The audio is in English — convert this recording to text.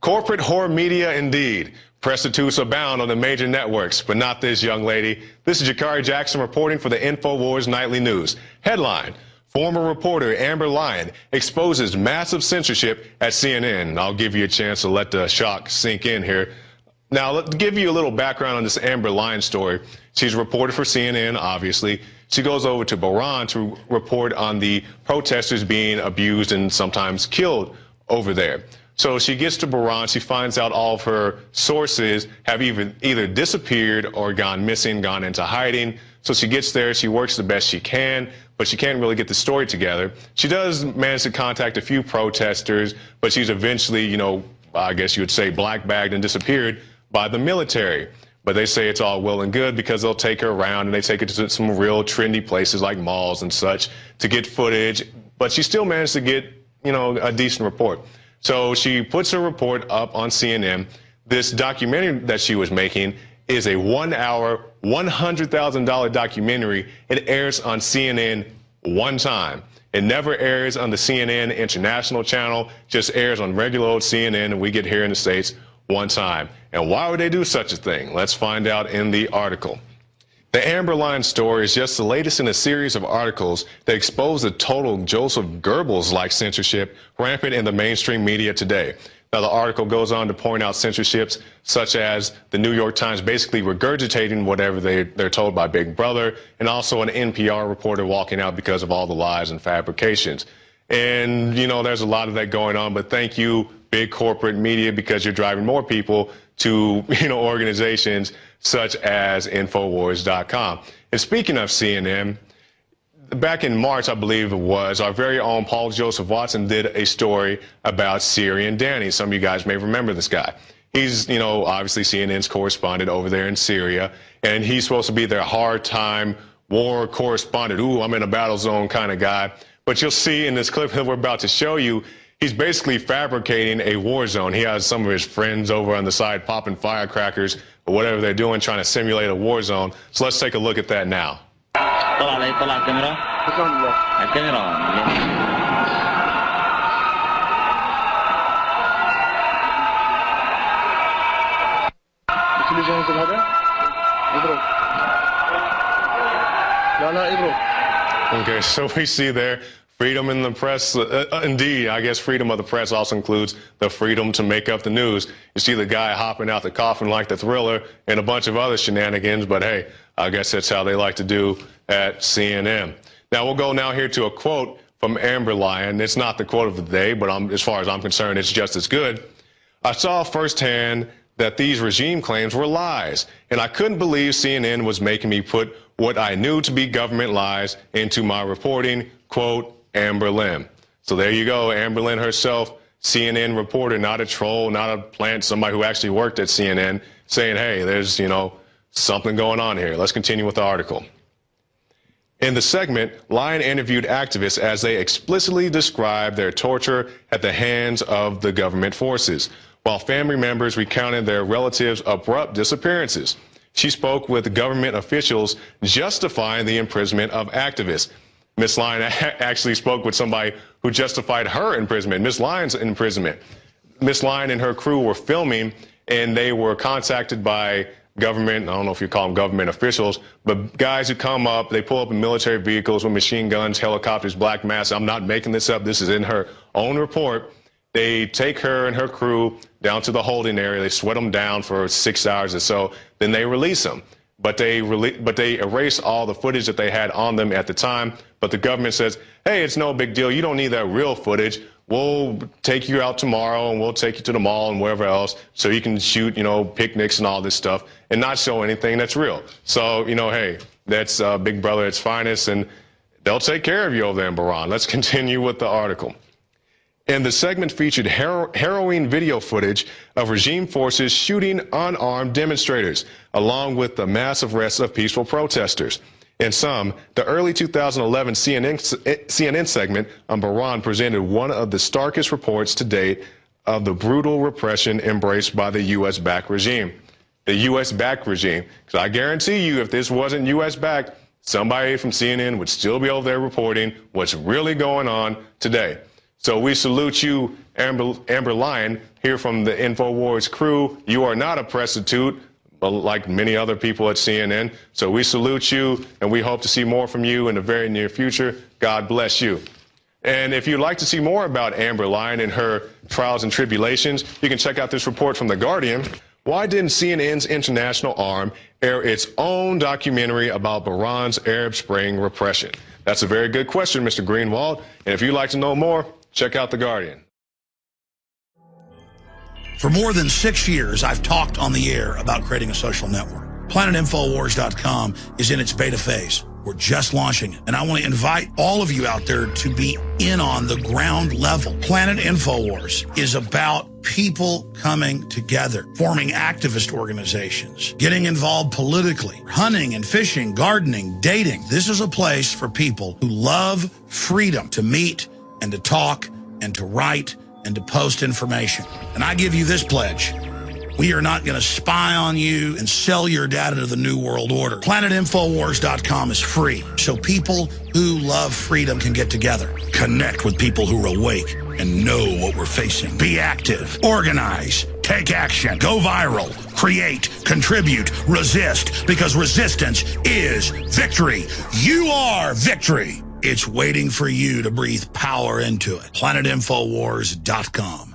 Corporate horror media indeed. Prostitutes abound on the major networks, but not this young lady. This is Jakari Jackson reporting for the InfoWars Nightly News. Headline: former reporter Amber Lyon exposes massive censorship at CNN. I'll give you a chance to let the shock sink in here. Now, let's give you a little background on this Amber Lyon story. She's a reporter for CNN, obviously. She goes over to Bahr to report on the protesters being abused and sometimes killed over there. So she gets to Bahr, she finds out all of her sources have either disappeared or gone missing, gone into hiding. So she gets there, she works the best she can, but she can't really get the story together. She does manage to contact a few protesters, but she's eventually, I guess you would say black-bagged and disappeared by the military. But they say it's all well and good because they'll take her around and they take her to some real trendy places like malls and such to get footage. But she still managed to get, a decent report. So she puts her report up on CNN. This documentary that she was making is a 1 hour, $100,000 documentary. It airs on CNN one time. It never airs on the CNN International channel, just airs on regular old CNN, and we get here in the States one time. And why would they do such a thing? Let's find out in the article. The Amber Lyon story is just the latest in a series of articles that expose the total Joseph Goebbels-like censorship rampant in the mainstream media today. Now, the article goes on to point out censorships such as the New York Times basically regurgitating whatever they're told by Big Brother, and also an NPR reporter walking out because of all the lies and fabrications. And, there's a lot of that going on, but thank you, big corporate media, because you're driving more people to, organizations such as Infowars.com. And speaking of CNN, back in March, I believe it was, our very own Paul Joseph Watson did a story about Syrian Danny. Some of you guys may remember this guy. He's, obviously CNN's correspondent over there in Syria, and he's supposed to be their hard-time war correspondent. Ooh, I'm in a battle zone kind of guy. But you'll see in this clip that we're about to show you, he's basically fabricating a war zone. He has some of his friends over on the side popping firecrackers or whatever they're doing, trying to simulate a war zone. So let's take a look at that now. Okay, so we see there freedom in the press. Indeed, I guess freedom of the press also includes the freedom to make up the news. You see the guy hopping out the coffin like the Thriller and a bunch of other shenanigans, but hey, I guess that's how they like to do at CNN. Now, we'll go now here to a quote from Amber Lyon. It's not the quote of the day, but as far as I'm concerned, it's just as good. I saw firsthand that these regime claims were lies, and I couldn't believe CNN was making me put what I knew to be government lies into my reporting. Quote, Amber Lynn. So there you go, Amber Lynn herself, CNN reporter, not a troll, not a plant, somebody who actually worked at CNN, saying, hey, there's, something going on here. Let's continue with the article. In the segment, Lyon interviewed activists as they explicitly described their torture at the hands of the government forces, while family members recounted their relatives' abrupt disappearances. She spoke with government officials justifying the imprisonment of activists. Ms. Lyon actually spoke with somebody who justified her imprisonment, Ms. Lyon's imprisonment. Ms. Lyon and her crew were filming, and they were contacted by government, I don't know if you call them government officials, but guys who come up, they pull up in military vehicles with machine guns, helicopters, black masks. I'm not making this up. This is in her own report. They take her and her crew down to the holding area. They sweat them down for 6 hours or so. Then they release them. But they erase all the footage that they had on them at the time. But the government says, hey, it's no big deal. You don't need that real footage. We'll take you out tomorrow and we'll take you to the mall and wherever else so you can shoot, picnics and all this stuff and not show anything that's real. So, hey, that's Big Brother at its finest, and they'll take care of you over there in Bahr. Let's continue with the article. And the segment featured harrowing video footage of regime forces shooting unarmed demonstrators, along with the massive arrests of peaceful protesters. In sum, the early 2011 CNN segment on Bahr presented one of the starkest reports to date of the brutal repression embraced by the U.S.-backed regime. The U.S.-backed regime. Because I guarantee you, if this wasn't U.S.-backed, somebody from CNN would still be over there reporting what's really going on today. So we salute you, Amber Lyon, here from the InfoWars crew. You are not a prostitute, like many other people at CNN. So we salute you, and we hope to see more from you in the very near future. God bless you. And if you'd like to see more about Amber Lyon and her trials and tribulations, you can check out this report from The Guardian. Why didn't CNN's international arm air its own documentary about Bahrain's Arab Spring repression? That's a very good question, Mr. Greenwald. And if you'd like to know more, check out The Guardian. For more than 6 years, I've talked on the air about creating a social network. PlanetInfoWars.com is in its beta phase. We're just launching it. And I want to invite all of you out there to be in on the ground level. Planet InfoWars is about people coming together, forming activist organizations, getting involved politically, hunting and fishing, gardening, dating. This is a place for people who love freedom to meet and to talk and to write and to post information. And I give you this pledge. We are not going to spy on you and sell your data to the New World Order. PlanetInfoWars.com is free, so people who love freedom can get together, connect with people who are awake and know what we're facing. Be active, organize, take action, go viral, create, contribute, resist, because resistance is victory. You are victory. It's waiting for you to breathe power into it. PlanetInfoWars.com.